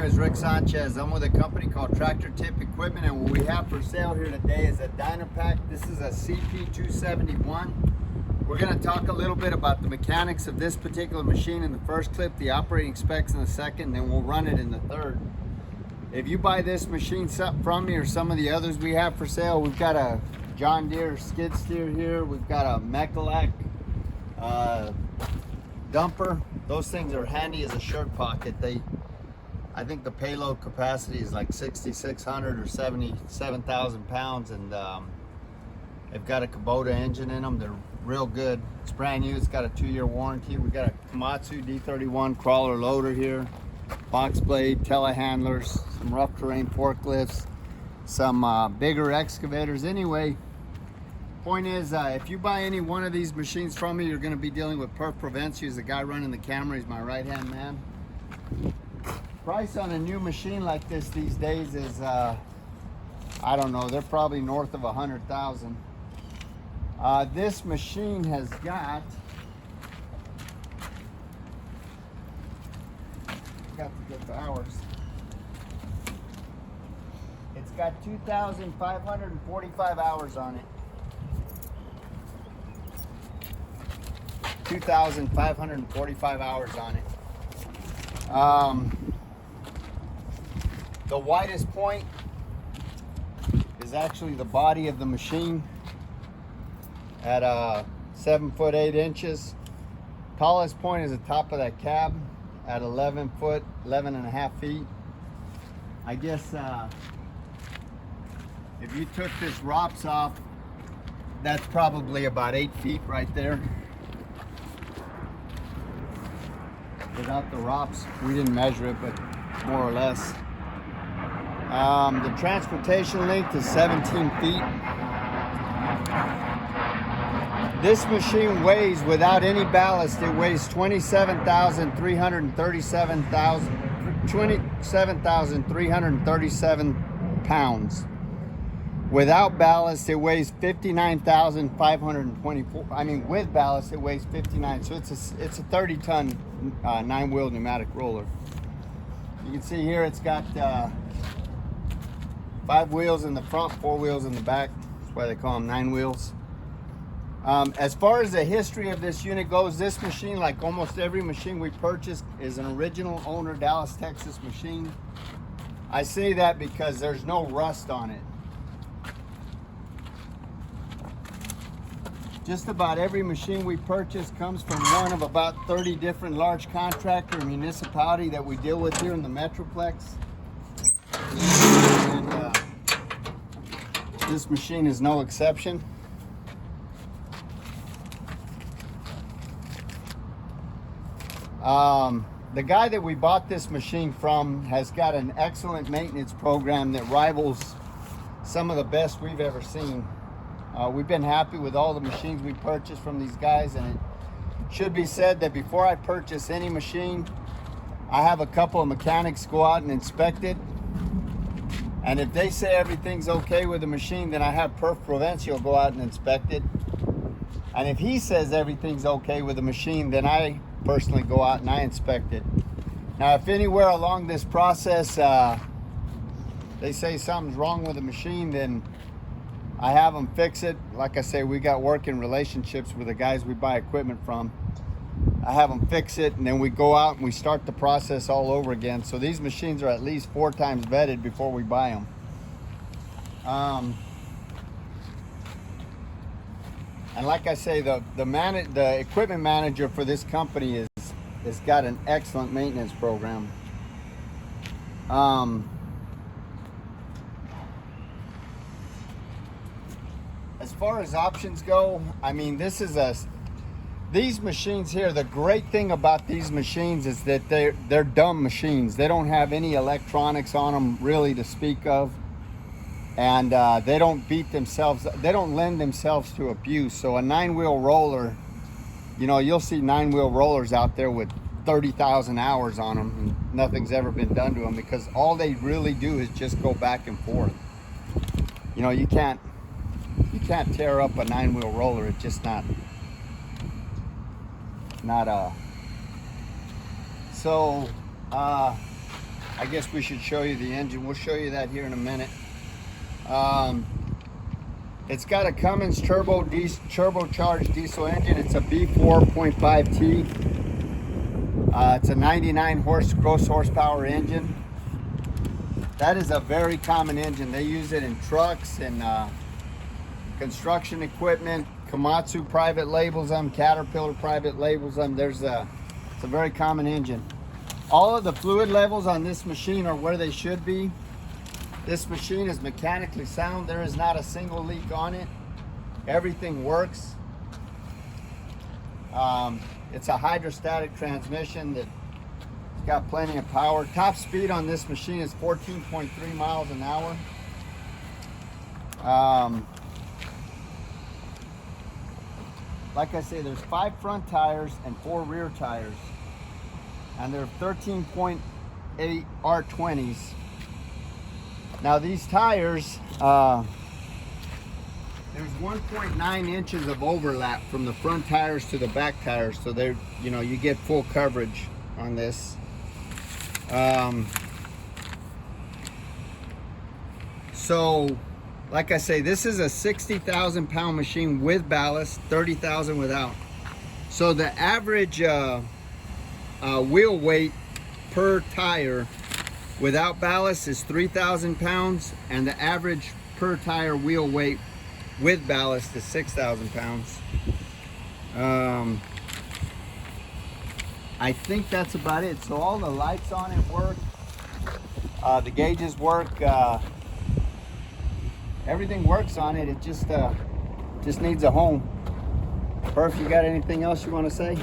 name is Rick Sanchez. I'm with a company called Tractor Tip Equipment, and what we have for sale here today is a Dynapac. This is a CP271. We're going to talk a little bit about the mechanics of this particular machine in the first clip, the operating specs in the second, and then we'll run it in the third. If you buy this machine from me or some of the others we have for sale, we've got a John Deere skid steer here, we've got a Mechalak dumper. Those things are handy as a shirt pocket. I think the payload capacity is like 6,600 or 77,000 pounds, and they've got a Kubota engine in them. They're real good. It's brand new. It's got a 2-year warranty. We've got a Komatsu D31 crawler loader here, box blade, telehandlers, some rough terrain forklifts, some bigger excavators. Anyway, point is, if you buy any one of these machines from me, you're going to be dealing with Perf Prevents. He's the guy running the camera. He's my right-hand man. Price on a new machine like this these days is, I don't know, they're probably north of 100,000. This machine has got to get the hours. It's got 2,545 hours on it. 2,545 hours on it. The widest point is actually the body of the machine at 7 foot 8 inches. Tallest point is the top of that cab at 11 foot 11 and a half feet. I guess if you took this ROPS off, that's probably about 8 feet right there. Without the ROPS, we didn't measure it, but more or less. The transportation length is 17 feet. This machine weighs, without any ballast, it weighs 27,337 pounds. Without ballast, it weighs 59,524. I mean, with ballast, it weighs 59. So it's a 30-ton 9-wheel pneumatic roller. You can see here it's got 5 wheels in the front, 4 wheels in the back. That's why they call them 9 wheels. As far as the history of this unit goes, this machine, like almost every machine we purchased, is an original owner Dallas, Texas machine. I say that because there's no rust on it. Just about every machine we purchase comes from one of about 30 different large contractor and municipality that we deal with here in the Metroplex. And this machine is no exception. The guy that we bought this machine from has got an excellent maintenance program that rivals some of the best we've ever seen. We've been happy with all the machines we purchased from these guys, and it should be said that before I purchase any machine, I have a couple of mechanics go out and inspect it. And if they say everything's okay with the machine, then I have Perf Prevents go out and inspect it. And if he says everything's okay with the machine, then I personally go out and I inspect it. Now, if anywhere along this process they say something's wrong with the machine, then I have them fix it. Like I say, we got working relationships with the guys we buy equipment from. I have them fix it, and then we go out and we start the process all over again. So these machines are at least 4 times vetted before we buy them. And like I say, the equipment manager for this company has got an excellent maintenance program. As far as options go, I mean, these machines here, the great thing about these machines is that they're dumb machines. They don't have any electronics on them really to speak of. And they don't beat themselves, they don't lend themselves to abuse. So a 9-wheel roller, you know, you'll see 9-wheel rollers out there with 30,000 hours on them, and nothing's ever been done to them because all they really do is just go back and forth. You know, you can't tear up a 9-wheel roller. It's just not so I guess we should show you the engine. We'll show you that here in a minute. It's got a Cummins turbocharged diesel engine. It's a B4.5T. It's a 99 gross horsepower engine. That is a very common engine. They use it in trucks and construction equipment. Komatsu private labels them. Caterpillar private labels them. It's a very common engine. All of the fluid levels on this machine are where they should be. This machine is mechanically sound. There is not a single leak on it. Everything works. It's a hydrostatic transmission that's got plenty of power. Top speed on this machine is 14.3 miles an hour. Like I say, there's 5 front tires and 4 rear tires. And they're 13.8 R20s. Now these tires, there's 1.9 inches of overlap from the front tires to the back tires, so they're, you get full coverage on this. So, like I say, this is a 60,000 pound machine with ballast, 30,000 without. So the average wheel weight per tire without ballast is 3,000 pounds, and the average per tire wheel weight with ballast is 6,000 pounds. I think that's about it. So all the lights on it work, the gauges work, everything works on it. It just needs a home. Perf, you got anything else you want to say?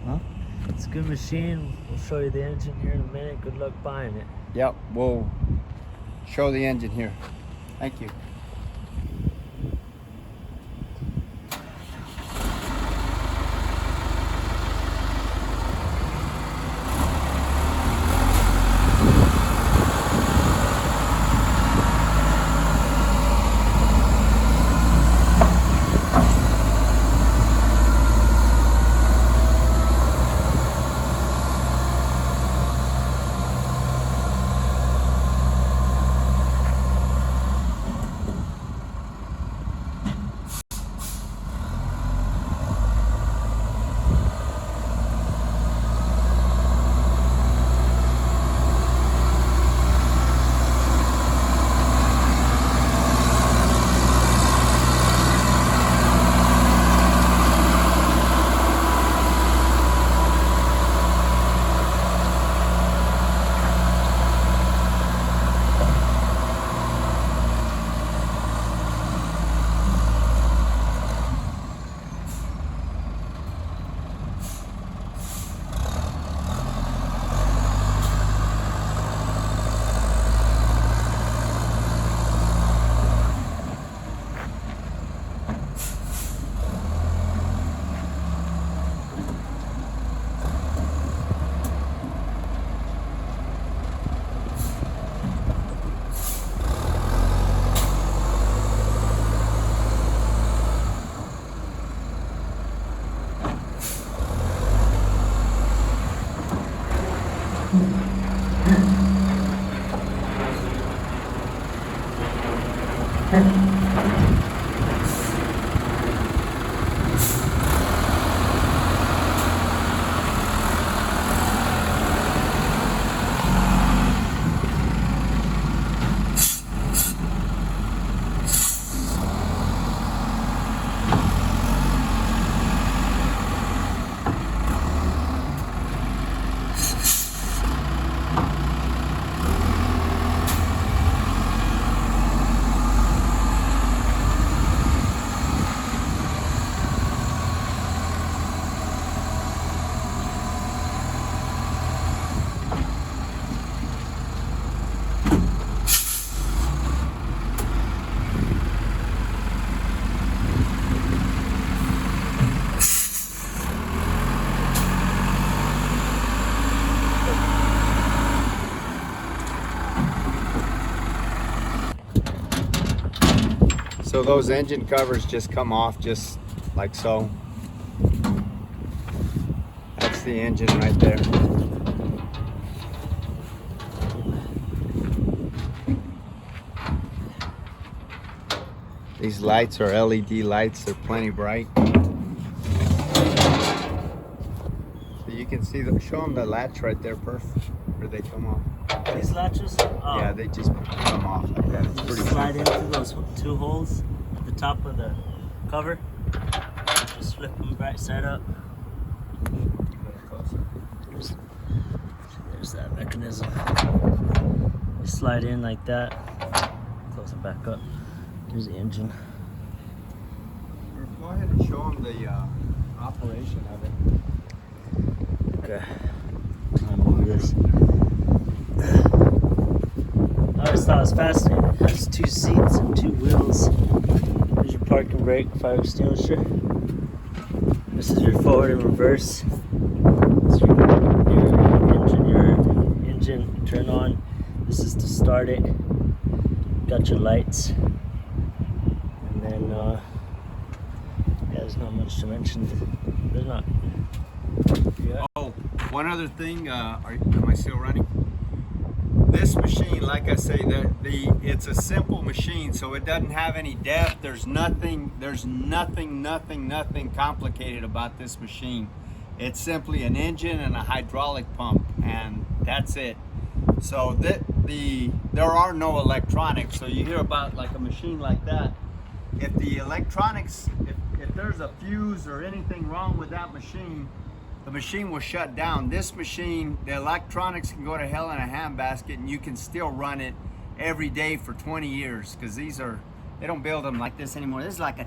Well, it's a good machine. We'll show you the engine here in a minute. Good luck buying it. Yep, we'll show the engine here. Thank you. So those engine covers just come off just like so. That's the engine right there. These lights are LED lights. They're plenty bright. So you can see them. Show them the latch right there, Perf, where they come off. These latches? Oh. Yeah, they just come off like that. It's pretty Slide simple. into those 2 holes at the top of the cover. Just flip them right side up. There's that mechanism. You slide in like that. Close it back up. Here's the engine. Go ahead and show them the operation of it. Okay. Climb over this. I always thought it was fascinating. It has 2 seats and 2 wheels. There's your parking brake, fire extinguisher. This is your forward and reverse. This is your engine turn on. This is to start it. Got your lights. And then, yeah, there's not much to mention. There's not. Yeah. Oh, one other thing. Am I still running? This machine, like I say, it's a simple machine, so it doesn't have any depth. There's nothing complicated about this machine. It's simply an engine and a hydraulic pump, and that's it. So there are no electronics. So you hear about like a machine like that. If the electronics, if there's a fuse or anything wrong with that machine, the machine will shut down. This machine, the electronics can go to hell in a handbasket, and you can still run it every day for 20 years, because they don't build them like this anymore. This is like a